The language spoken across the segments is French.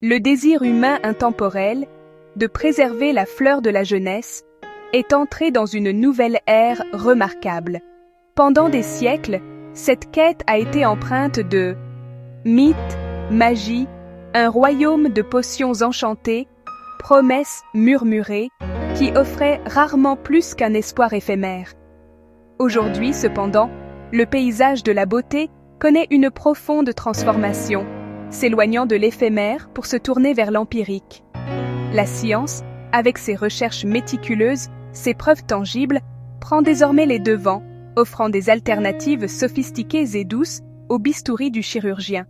le désir humain intemporel de préserver la fleur de la jeunesse est entré dans une nouvelle ère remarquable. Pendant des siècles, cette quête a été empreinte de mythes, magie, un royaume de potions enchantées, promesses murmurées, qui offraient rarement plus qu'un espoir éphémère. Aujourd'hui, cependant, le paysage de la beauté connaît une profonde transformation, s'éloignant de l'éphémère pour se tourner vers l'empirique. La science, avec ses recherches méticuleuses, ses preuves tangibles, prend désormais les devants, offrant des alternatives sophistiquées et douces au bistouri du chirurgien.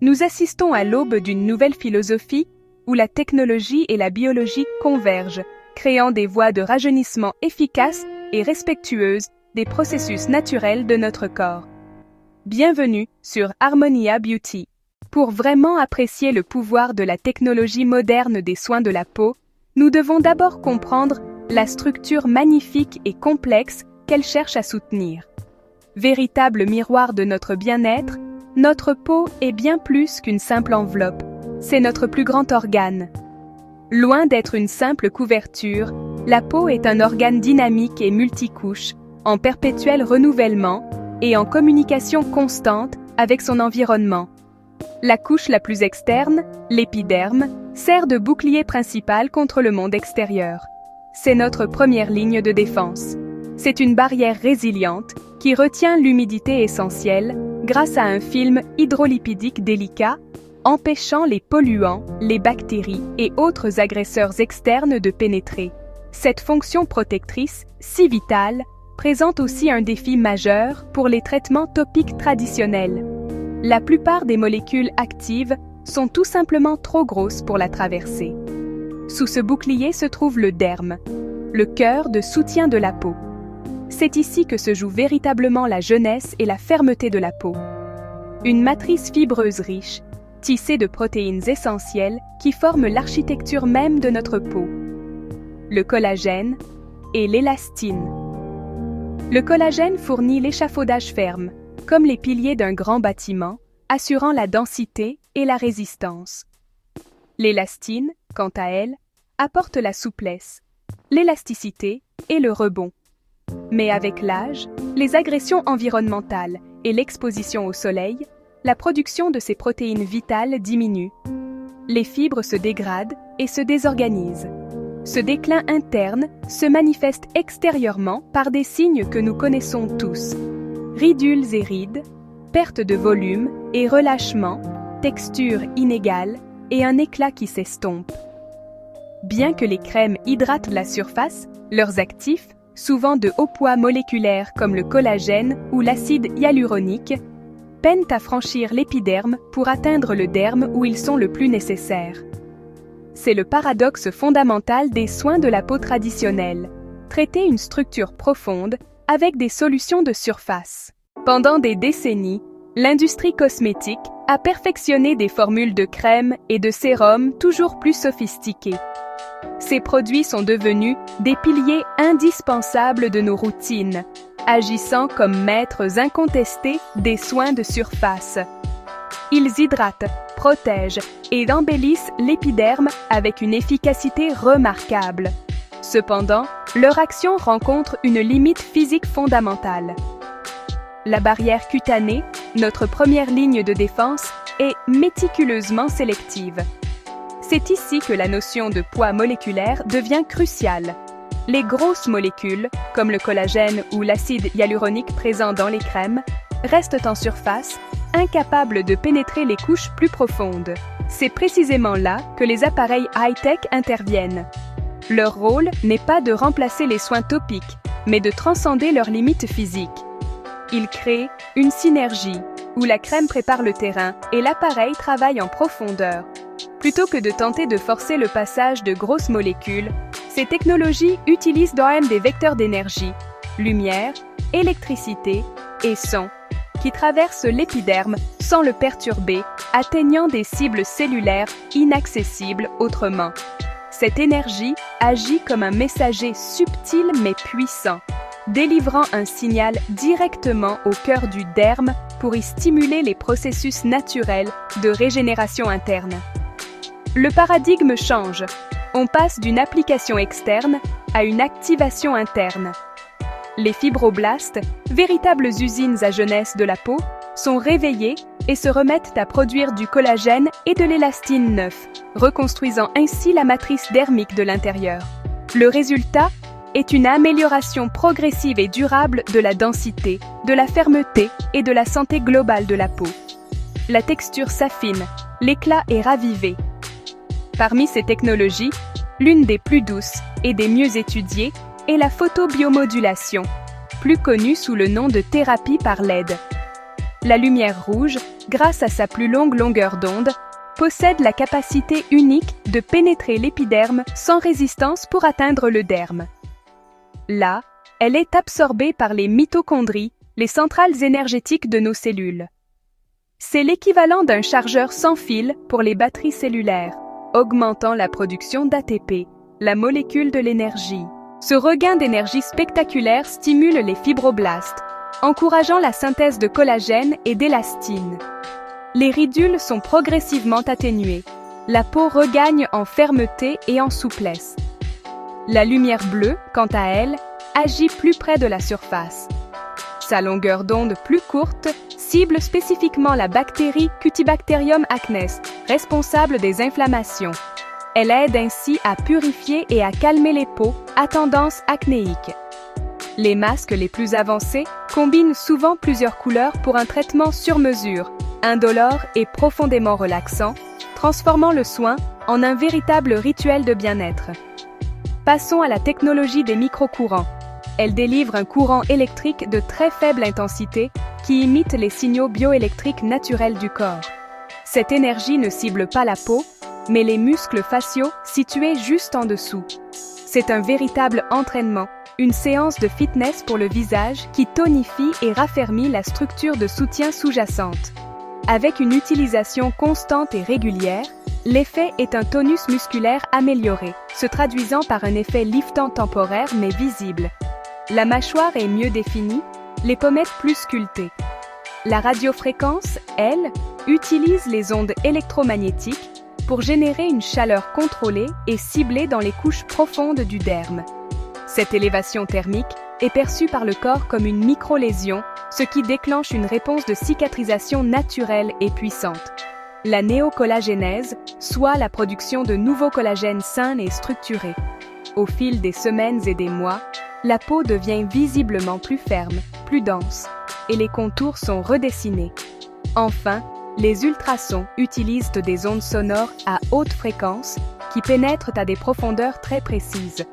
Nous assistons à l'aube d'une nouvelle philosophie où la technologie et la biologie convergent, créant des voies de rajeunissement efficaces et respectueuses des processus naturels de notre corps. Bienvenue sur Harmonia Beauty. Pour vraiment apprécier le pouvoir de la technologie moderne des soins de la peau, nous devons d'abord comprendre la structure magnifique et complexe qu'elle cherche à soutenir. Véritable miroir de notre bien-être, notre peau est bien plus qu'une simple enveloppe, c'est notre plus grand organe. Loin d'être une simple couverture, la peau est un organe dynamique et multicouche, en perpétuel renouvellement et en communication constante avec son environnement. La couche la plus externe, l'épiderme, sert de bouclier principal contre le monde extérieur. C'est notre première ligne de défense. C'est une barrière résiliente qui retient l'humidité essentielle grâce à un film hydrolipidique délicat, empêchant les polluants, les bactéries et autres agresseurs externes de pénétrer. Cette fonction protectrice, si vitale, présente aussi un défi majeur pour les traitements topiques traditionnels. La plupart des molécules actives sont tout simplement trop grosses pour la traverser. Sous ce bouclier se trouve le derme, le cœur de soutien de la peau. C'est ici que se joue véritablement la jeunesse et la fermeté de la peau. Une matrice fibreuse riche, tissée de protéines essentielles qui forment l'architecture même de notre peau. Le collagène et l'élastine. Le collagène fournit l'échafaudage ferme, comme les piliers d'un grand bâtiment, assurant la densité et la résistance. L'élastine, quant à elle, apporte la souplesse, l'élasticité et le rebond. Mais avec l'âge, les agressions environnementales et l'exposition au soleil, la production de ces protéines vitales diminue. Les fibres se dégradent et se désorganisent. Ce déclin interne se manifeste extérieurement par des signes que nous connaissons tous. Ridules et rides, perte de volume et relâchement, texture inégale et un éclat qui s'estompe. Bien que les crèmes hydratent la surface, leurs actifs, souvent de haut poids moléculaire comme le collagène ou l'acide hyaluronique, peinent à franchir l'épiderme pour atteindre le derme où ils sont le plus nécessaires. C'est le paradoxe fondamental des soins de la peau traditionnels, traiter une structure profonde avec des solutions de surface. Pendant des décennies, l'industrie cosmétique a perfectionné des formules de crèmes et de sérums toujours plus sophistiquées. Ces produits sont devenus des piliers indispensables de nos routines, agissant comme maîtres incontestés des soins de surface. Ils hydratent, protègent et embellissent l'épiderme avec une efficacité remarquable. Cependant, leur action rencontre une limite physique fondamentale. La barrière cutanée, notre première ligne de défense, est méticuleusement sélective. C'est ici que la notion de poids moléculaire devient cruciale. Les grosses molécules, comme le collagène ou l'acide hyaluronique présent dans les crèmes, restent en surface, incapables de pénétrer les couches plus profondes. C'est précisément là que les appareils high-tech interviennent. Leur rôle n'est pas de remplacer les soins topiques, mais de transcender leurs limites physiques. Ils créent une synergie où la crème prépare le terrain et l'appareil travaille en profondeur. Plutôt que de tenter de forcer le passage de grosses molécules, ces technologies utilisent d'eux-mêmes des vecteurs d'énergie, lumière, électricité et son, qui traversent l'épiderme sans le perturber, atteignant des cibles cellulaires inaccessibles autrement. Cette énergie agit comme un messager subtil mais puissant, délivrant un signal directement au cœur du derme pour y stimuler les processus naturels de régénération interne. Le paradigme change. On passe d'une application externe à une activation interne. Les fibroblastes, véritables usines à jeunesse de la peau, sont réveillés et se remettent à produire du collagène et de l'élastine neuf, reconstruisant ainsi la matrice dermique de l'intérieur. Le résultat est une amélioration progressive et durable de la densité, de la fermeté et de la santé globale de la peau. La texture s'affine, l'éclat est ravivé. Parmi ces technologies, l'une des plus douces et des mieux étudiées est la photobiomodulation, plus connue sous le nom de thérapie par LED. La lumière rouge, grâce à sa plus longue longueur d'onde, possède la capacité unique de pénétrer l'épiderme sans résistance pour atteindre le derme. Là, elle est absorbée par les mitochondries, les centrales énergétiques de nos cellules. C'est l'équivalent d'un chargeur sans fil pour les batteries cellulaires, augmentant la production d'ATP, la molécule de l'énergie. Ce regain d'énergie spectaculaire stimule les fibroblastes, encourageant la synthèse de collagène et d'élastine. Les ridules sont progressivement atténuées. La peau regagne en fermeté et en souplesse. La lumière bleue, quant à elle, agit plus près de la surface. Sa longueur d'onde plus courte cible spécifiquement la bactérie Cutibacterium acnes, responsable des inflammations. Elle aide ainsi à purifier et à calmer les peaux à tendance acnéique. Les masques les plus avancés combinent souvent plusieurs couleurs pour un traitement sur mesure, indolore et profondément relaxant, transformant le soin en un véritable rituel de bien-être. Passons à la technologie des microcourants. Elle délivre un courant électrique de très faible intensité qui imite les signaux bioélectriques naturels du corps. Cette énergie ne cible pas la peau, mais les muscles faciaux situés juste en dessous. C'est un véritable entraînement, une séance de fitness pour le visage qui tonifie et raffermit la structure de soutien sous-jacente. Avec une utilisation constante et régulière, l'effet est un tonus musculaire amélioré, se traduisant par un effet liftant temporaire mais visible. La mâchoire est mieux définie, les pommettes plus sculptées. La radiofréquence, elle, utilise les ondes électromagnétiques pour générer une chaleur contrôlée et ciblée dans les couches profondes du derme. Cette élévation thermique est perçue par le corps comme une microlésion, ce qui déclenche une réponse de cicatrisation naturelle et puissante. La néocollagénèse, soit la production de nouveaux collagènes sains et structurés. Au fil des semaines et des mois, la peau devient visiblement plus ferme, plus dense, et les contours sont redessinés. Enfin, les ultrasons utilisent des ondes sonores à haute fréquence qui pénètrent à des profondeurs très précises.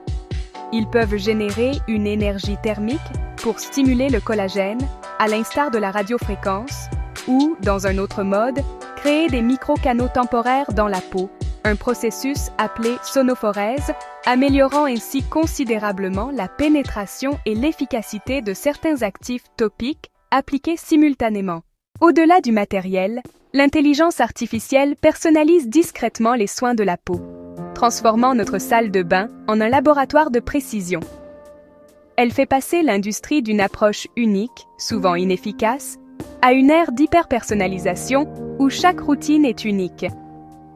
Ils peuvent générer une énergie thermique pour stimuler le collagène, à l'instar de la radiofréquence, ou, dans un autre mode, créer des microcanaux temporaires dans la peau, un processus appelé sonophorèse, améliorant ainsi considérablement la pénétration et l'efficacité de certains actifs topiques appliqués simultanément. Au-delà du matériel, l'intelligence artificielle personnalise discrètement les soins de la peau, transformant notre salle de bain en un laboratoire de précision. Elle fait passer l'industrie d'une approche unique, souvent inefficace, à une ère d'hyper-personnalisation où chaque routine est unique.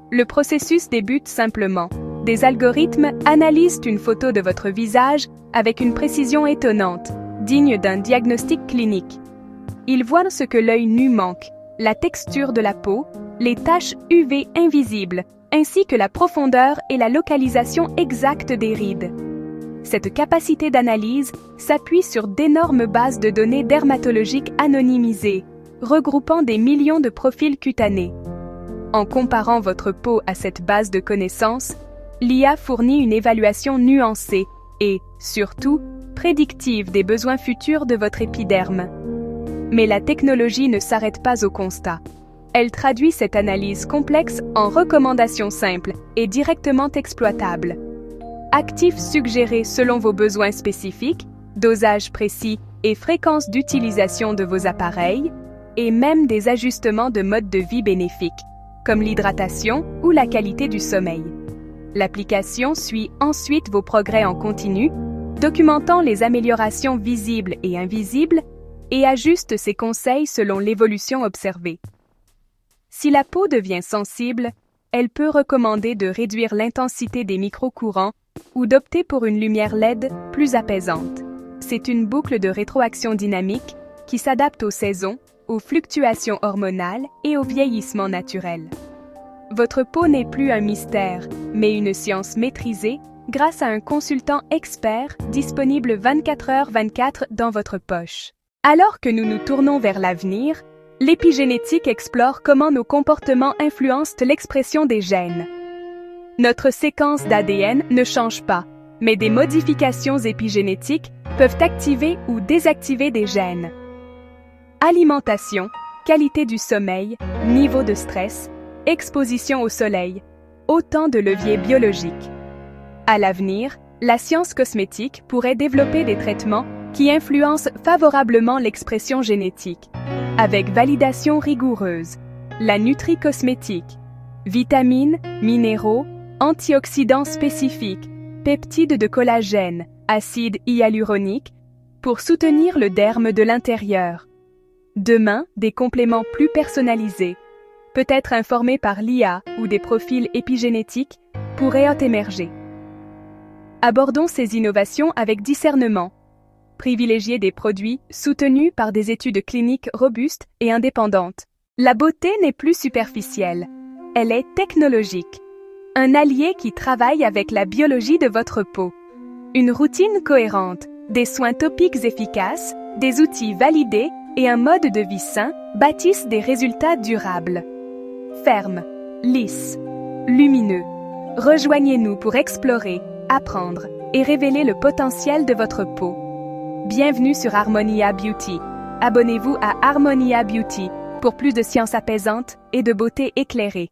Le processus débute simplement. Des algorithmes analysent une photo de votre visage avec une précision étonnante, digne d'un diagnostic clinique. Ils voient ce que l'œil nu manque, la texture de la peau, les taches UV invisibles, ainsi que la profondeur et la localisation exacte des rides. Cette capacité d'analyse s'appuie sur d'énormes bases de données dermatologiques anonymisées, regroupant des millions de profils cutanés. En comparant votre peau à cette base de connaissances, l'IA fournit une évaluation nuancée et, surtout, prédictive des besoins futurs de votre épiderme. Mais la technologie ne s'arrête pas au constat. Elle traduit cette analyse complexe en recommandations simples et directement exploitables. Actifs suggérés selon vos besoins spécifiques, dosage précis et fréquence d'utilisation de vos appareils, et même des ajustements de mode de vie bénéfiques, comme l'hydratation ou la qualité du sommeil. L'application suit ensuite vos progrès en continu, documentant les améliorations visibles et invisibles, et ajuste ses conseils selon l'évolution observée. Si la peau devient sensible, elle peut recommander de réduire l'intensité des micro-courants ou d'opter pour une lumière LED plus apaisante. C'est une boucle de rétroaction dynamique qui s'adapte aux saisons, aux fluctuations hormonales et au vieillissement naturel. Votre peau n'est plus un mystère, mais une science maîtrisée grâce à un consultant expert disponible 24h/24 dans votre poche. Alors que nous nous tournons vers l'avenir, l'épigénétique explore comment nos comportements influencent l'expression des gènes. Notre séquence d'ADN ne change pas, mais des modifications épigénétiques peuvent activer ou désactiver des gènes. Alimentation, qualité du sommeil, niveau de stress, exposition au soleil, autant de leviers biologiques. À l'avenir, la science cosmétique pourrait développer des traitements qui influencent favorablement l'expression génétique, avec validation rigoureuse, la nutri-cosmétique, vitamines, minéraux, antioxydants spécifiques, peptides de collagène, acide hyaluronique, pour soutenir le derme de l'intérieur. Demain, des compléments plus personnalisés, peut-être informés par l'IA ou des profils épigénétiques, pourraient émerger. Abordons ces innovations avec discernement. Privilégiez des produits soutenus par des études cliniques robustes et indépendantes. La beauté n'est plus superficielle, elle est technologique. Un allié qui travaille avec la biologie de votre peau. Une routine cohérente, des soins topiques efficaces, des outils validés et un mode de vie sain bâtissent des résultats durables. Ferme, lisse, lumineux. Rejoignez-nous pour explorer, apprendre et révéler le potentiel de votre peau. Bienvenue sur Harmonia Beauty. Abonnez-vous à Harmonia Beauty pour plus de science apaisante et de beauté éclairée.